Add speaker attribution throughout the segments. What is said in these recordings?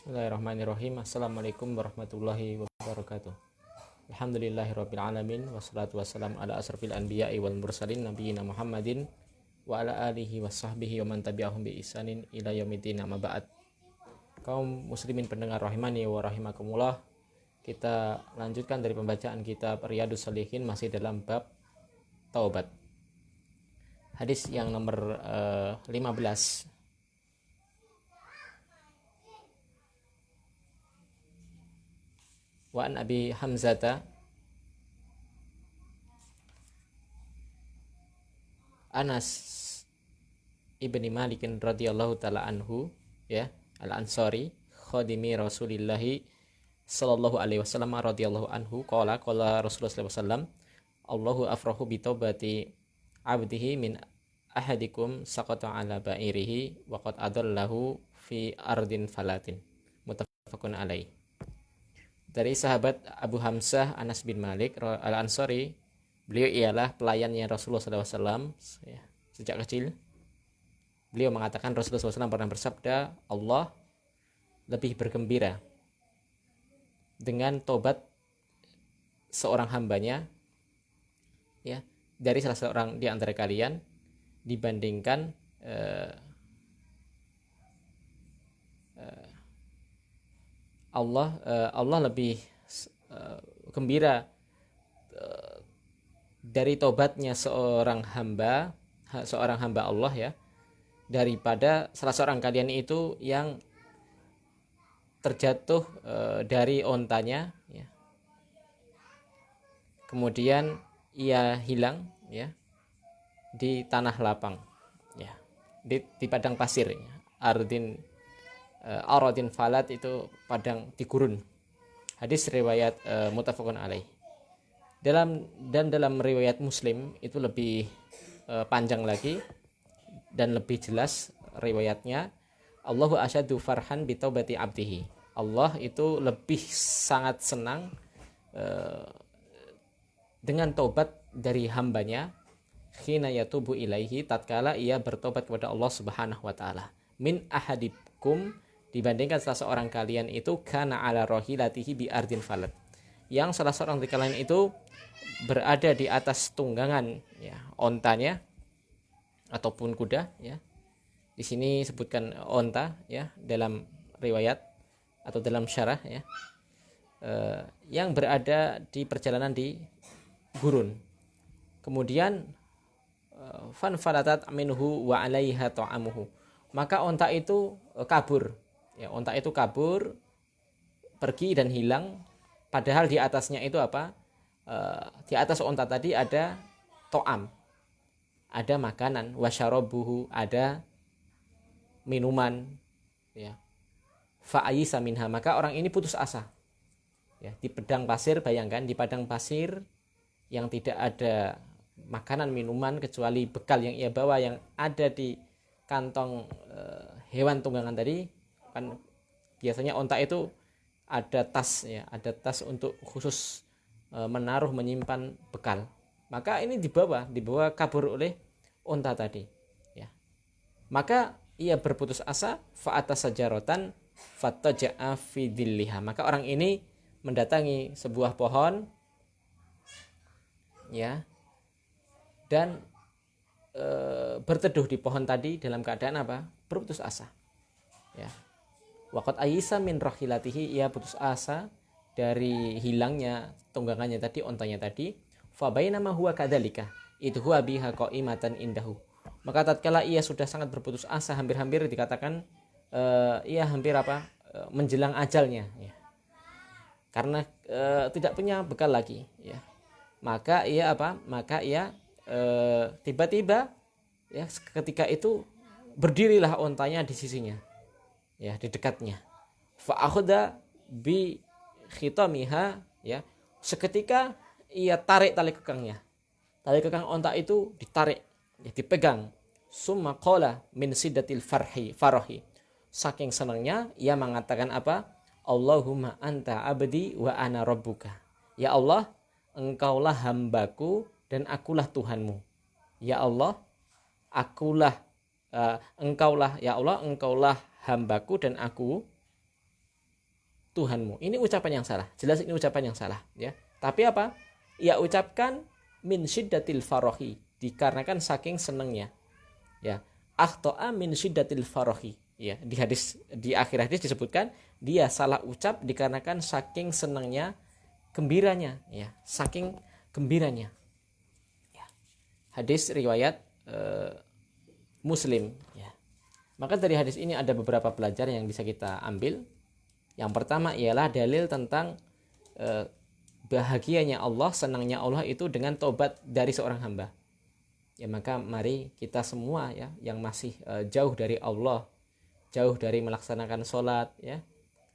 Speaker 1: Bismillahirrahmanirrahim. Assalamualaikum warahmatullahi wabarakatuh. Alhamdulillahirabbil alamin wassalatu wassalamu ala asrofil anbiya'i wal mursalin nabiyina Muhammadin wa ala alihi washabbihi wa man tabi'ahum bi ihsanin ila yaumiddin. Amma ba'd. Kaum muslimin pendengar rahimani wa rahimakumullah, kita lanjutkan dari pembacaan kitab Riyadhus Shalihin masih dalam bab taubat. Hadis yang nomor 15. Wa an Abi Hamzata Anas ibni Malik radhiyallahu taala anhu, ya, al-Ansari khadimi Rasulillah sallallahu alaihi wasallam radhiyallahu anhu qala Rasulullah sallallahu alaihi wasallam Allahu afrahu bi taubati abdihi min ahadikum saqata ala ba'irihi wa qad adallahu fi ardin falatin, muttafaqun alaih. Dari sahabat Abu Hamzah Anas bin Malik al-Ansari, beliau ialah pelayannya Rasulullah SAW ya, sejak kecil. Beliau mengatakan Rasulullah SAW pernah bersabda, Allah lebih bergembira dengan tobat seorang hambanya, ya, dari salah seorang di antara kalian dibandingkan Allah lebih gembira dari tobatnya seorang hamba Allah, ya, daripada salah seorang kalian itu yang terjatuh dari ontanya, ya, kemudian ia hilang, ya, di tanah lapang, ya, di padang pasir, ya. Aradin falat itu padang di gurun. Hadis riwayat muttafaqun alaih. Dalam riwayat Muslim itu lebih panjang lagi dan lebih jelas riwayatnya. Allahu asyaddu farhan bi taubati abdihi. Allah itu lebih sangat senang dengan taubat dari hambanya, khina yatubu ilaihi, tatkala ia bertobat kepada Allah Subhanahu wa taala. Min ahadikum, dibandingkan salah seorang kalian itu kana ala rohilatihi bi ardin falat, yang salah seorang dari kalian itu berada di atas tunggangan, ya, ontanya ataupun kuda, ya. Di sini sebutkan onta, ya, dalam riwayat atau dalam syarah, ya, yang berada di perjalanan di gurun. Kemudian fan falatat minhu wa alaiha ta'amuhu, maka onta itu kabur. Ya, onta itu kabur, pergi dan hilang, padahal di atasnya itu apa? Di atas onta tadi ada to'am, ada makanan, wasyarabuhu, ada minuman, ya. Fa'ayisa minha, maka orang ini putus asa. Ya, di padang pasir, bayangkan di padang pasir yang tidak ada makanan minuman kecuali bekal yang ia bawa yang ada di kantong hewan tunggangan tadi. Kan biasanya onta itu ada tas, ya, ada tas untuk khusus menaruh menyimpan bekal. Maka ini dibawa kabur oleh onta tadi, ya. Maka ia berputus asa, fa'ata sajaratan fataja'a fi dhilliha, maka orang ini mendatangi sebuah pohon, ya, dan berteduh di pohon tadi dalam keadaan apa? Berputus asa, ya. Waqad ayisa min rahilatihi, ia putus asa dari hilangnya tunggangannya tadi, ontanya tadi. Fa bainama huwa kadzalika idh huwa biha qaimatan indahu, maka tatkala ia sudah sangat berputus asa, hampir-hampir dikatakan ia hampir menjelang ajalnya, ya, karena tidak punya bekal lagi, ya. Maka ia tiba-tiba, ya, ketika itu berdirilah ontanya di sisinya, ya, di dekatnya. Fa akhadha bi khitamiha, ya, seketika ia tarik tali kekangnya. Tali kekang onta itu ditarik, ya, dipegang. Summa qala min siddatil farahi, saking senangnya ia mengatakan apa? Allahumma anta abdi wa ana rabbuka, ya Allah, engkaulah hambaku dan akulah Tuhanmu. Ya Allah, engkaulah, ya Allah, engkaulah hambaku dan aku Tuhanmu. Ini ucapan yang salah. Jelas ini ucapan yang salah, ya. Tapi apa? Ia ucapkan min syiddatil farahi, dikarenakan saking senangnya. Ya. Akhta'a min syiddatil farahi. Ya, di akhir hadis disebutkan dia salah ucap dikarenakan saking senangnya, gembiranya, ya. Saking gembiranya. Ya. Hadis riwayat Muslim, ya. Maka dari hadis ini ada beberapa pelajaran yang bisa kita ambil. Yang pertama ialah dalil tentang bahagianya Allah, senangnya Allah itu dengan tobat dari seorang hamba. Ya, maka mari kita semua, ya, yang masih jauh dari Allah, jauh dari melaksanakan sholat, ya,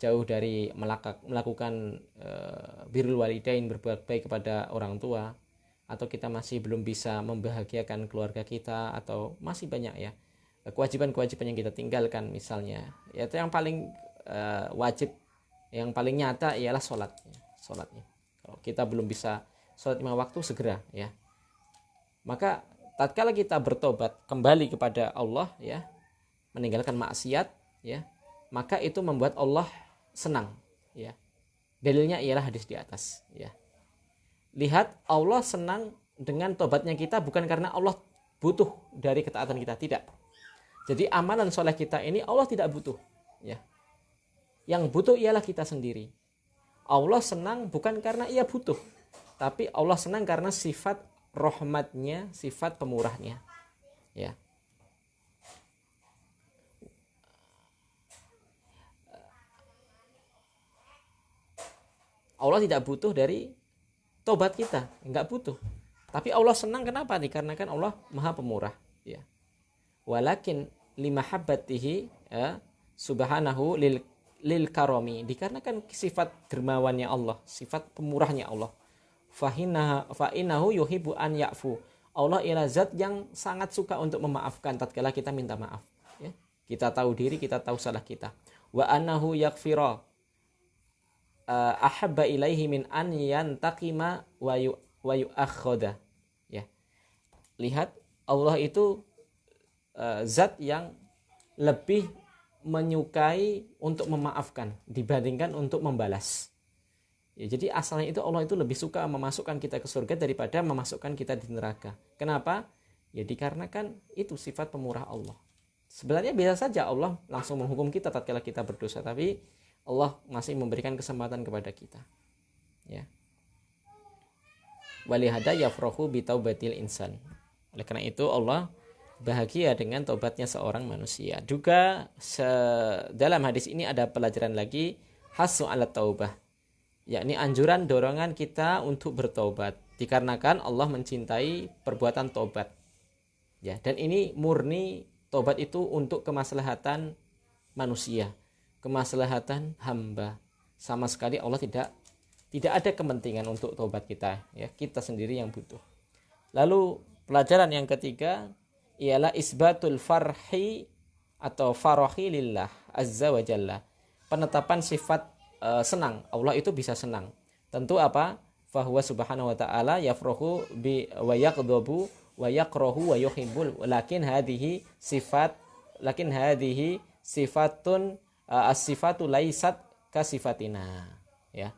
Speaker 1: jauh dari melakukan birrul walidain, berbuat baik kepada orang tua, atau kita masih belum bisa membahagiakan keluarga kita, atau masih banyak, ya, kewajiban-kewajiban yang kita tinggalkan misalnya, ya, itu yang paling wajib, yang paling nyata ialah sholatnya. Kalau kita belum bisa sholat 5 waktu, segera, ya. Maka tatkala kita bertobat kembali kepada Allah, ya, meninggalkan maksiat, ya, maka itu membuat Allah senang, ya. Dalilnya ialah hadis di atas, ya. Lihat, Allah senang dengan tobatnya kita bukan karena Allah butuh dari ketaatan kita, tidak. Jadi amalan soleh kita ini Allah tidak butuh, ya. Yang butuh ialah kita sendiri. Allah senang bukan karena ia butuh, tapi Allah senang karena sifat rahmatnya, sifat pemurahnya, ya. Allah tidak butuh dari tobat kita, enggak butuh. Tapi Allah senang kenapa? Dikarenakan Allah Maha Pemurah, ya. Walakin limahabbatihi, ya, subhanahu lil karomi, dikarenakan sifat dermawannya Allah, sifat pemurahnya Allah. Fa'inahu yuhibbu an ya'fu. Allah ialah zat yang sangat suka untuk memaafkan tatkala kita minta maaf, ya. Kita tahu diri, kita tahu salah kita. Wa annahu yaghfira ahabba ilaihi min an yantaqima wa yu'akhadha, ya. Lihat, Allah itu zat yang lebih menyukai untuk memaafkan dibandingkan untuk membalas, ya. Jadi asalnya itu Allah itu lebih suka memasukkan kita ke surga daripada memasukkan kita di neraka. Kenapa? Ya dikarenakan itu sifat pemurah Allah. Sebenarnya biasa saja Allah langsung menghukum kita tatkala kita berdosa, tapi Allah masih memberikan kesempatan kepada kita, ya. Walihada yafrahu bitaubatil insan. Oleh karena itu Allah bahagia dengan tobatnya seorang manusia. Juga dalam hadis ini ada pelajaran lagi, hasu ala taubah, yakni anjuran, dorongan kita untuk bertobat dikarenakan Allah mencintai perbuatan tobat, ya. Dan ini murni tobat itu untuk kemaslahatan manusia, kemaslahatan hamba. Sama sekali Allah tidak ada kepentingan untuk tobat kita, ya. Kita sendiri yang butuh. Lalu pelajaran yang ketiga ialah isbatul farhi atau farahi lillah azza wa jalla. Penetapan sifat senang. Allah itu bisa senang. Tentu apa? Fahuwa subhanahu wa ta'ala yafrahu bi wa yaqdabu wa yakrahu wa yuhibbul. Lakin hadhihi sifatun as-sifatu laisat kasifatina, ya.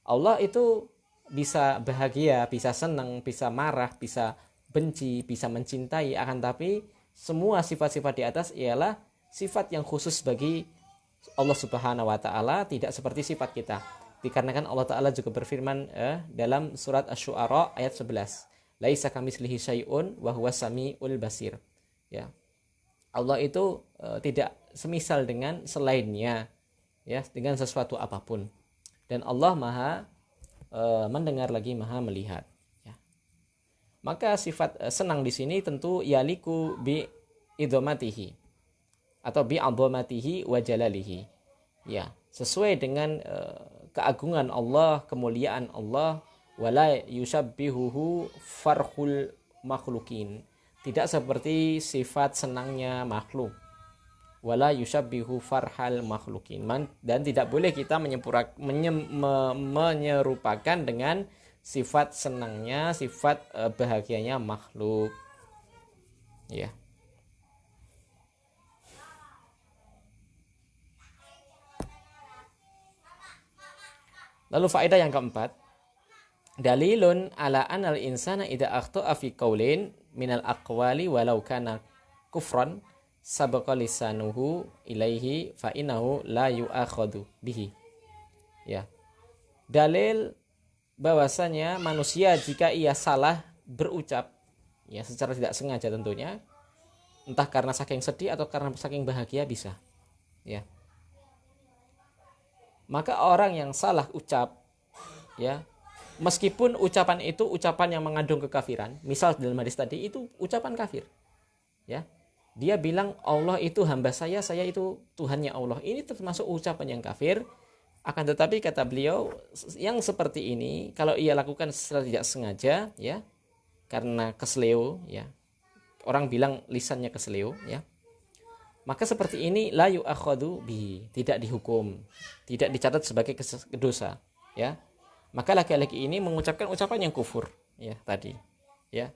Speaker 1: Allah itu bisa bahagia, bisa senang, bisa marah, bisa benci, bisa mencintai, akan tapi semua sifat-sifat di atas ialah sifat yang khusus bagi Allah Subhanahu wa taala, tidak seperti sifat kita. Dikarenakan Allah taala juga berfirman dalam surat Asy-Syu'ara ayat 11, laisa kamitslihi syai'un wa huwas samiul basir, ya. Allah itu tidak semisal dengan selainnya, ya, dengan sesuatu apapun. Dan Allah Maha mendengar lagi Maha melihat. Maka sifat senang di sini tentu yaliku bi idzamatihi atau bi adzamatihi wa jalalihi, ya, sesuai dengan keagungan Allah, kemuliaan Allah. Wala yushabbihuhu farhul makhlukin, tidak seperti sifat senangnya makhluk. Wala yushabbihu farhal makhlukin, dan tidak boleh kita menyerupakan dengan sifat senangnya, sifat bahagianya makhluk, ya. Lalu faedah yang keempat, dalilun ala anal insana idza akhta'a fi qaulin minal aqwali walau kana kufran sabaqa lisanuhu ilaihi fa innahu la yu'akhadhu bihi. Ya. Dalil bahwasanya manusia jika ia salah berucap, ya secara tidak sengaja tentunya, entah karena saking sedih atau karena saking bahagia bisa, ya. Maka orang yang salah ucap, ya, meskipun ucapan itu ucapan yang mengandung kekafiran, misal dalam hadis tadi itu ucapan kafir, ya. Dia bilang Allah itu hamba saya itu Tuhannya Allah. Ini termasuk ucapan yang kafir. Akan tetapi kata beliau, yang seperti ini kalau ia lakukan secara tidak sengaja, ya, karena kesleo, ya. Orang bilang lisannya kesleo, ya. Maka seperti ini la yu'akhadhu bi, tidak dihukum, tidak dicatat sebagai dosa, ya. Maka laki-laki ini mengucapkan ucapan yang kufur, ya, tadi, ya.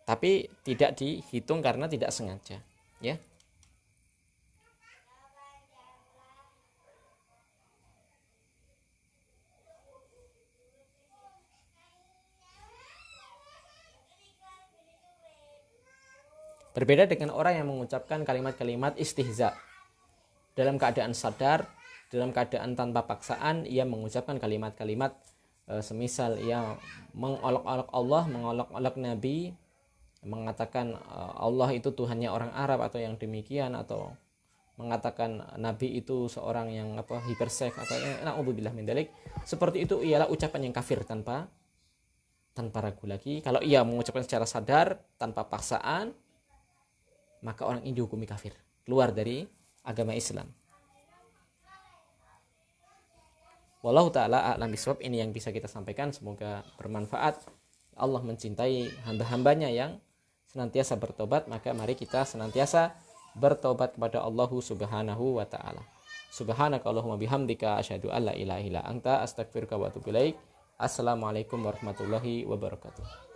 Speaker 1: Tapi tidak dihitung karena tidak sengaja, ya. Berbeda dengan orang yang mengucapkan kalimat-kalimat istihza. Dalam keadaan sadar, dalam keadaan tanpa paksaan, ia mengucapkan kalimat-kalimat semisal ia mengolok-olok Allah, mengolok-olok Nabi, mengatakan Allah itu Tuhannya orang Arab atau yang demikian, atau mengatakan Nabi itu seorang yang hiperseks atau na'udzubillah min dzalik. Seperti itu ialah ucapan yang kafir tanpa ragu lagi. Kalau ia mengucapkan secara sadar tanpa paksaan, maka orang ini dihukumi kafir, keluar dari agama Islam. Wallahu ta'ala a'lam bishawab. Ini yang bisa kita sampaikan, semoga bermanfaat. Allah mencintai hamba-hambanya yang senantiasa bertobat, maka mari kita senantiasa bertobat kepada Allah Subhanahu wa ta'ala. Subhanakallahumma bihamdika asyhadu an la ilaha illa anta astaghfiruka wa atubu ilaik. Assalamualaikum warahmatullahi wabarakatuh.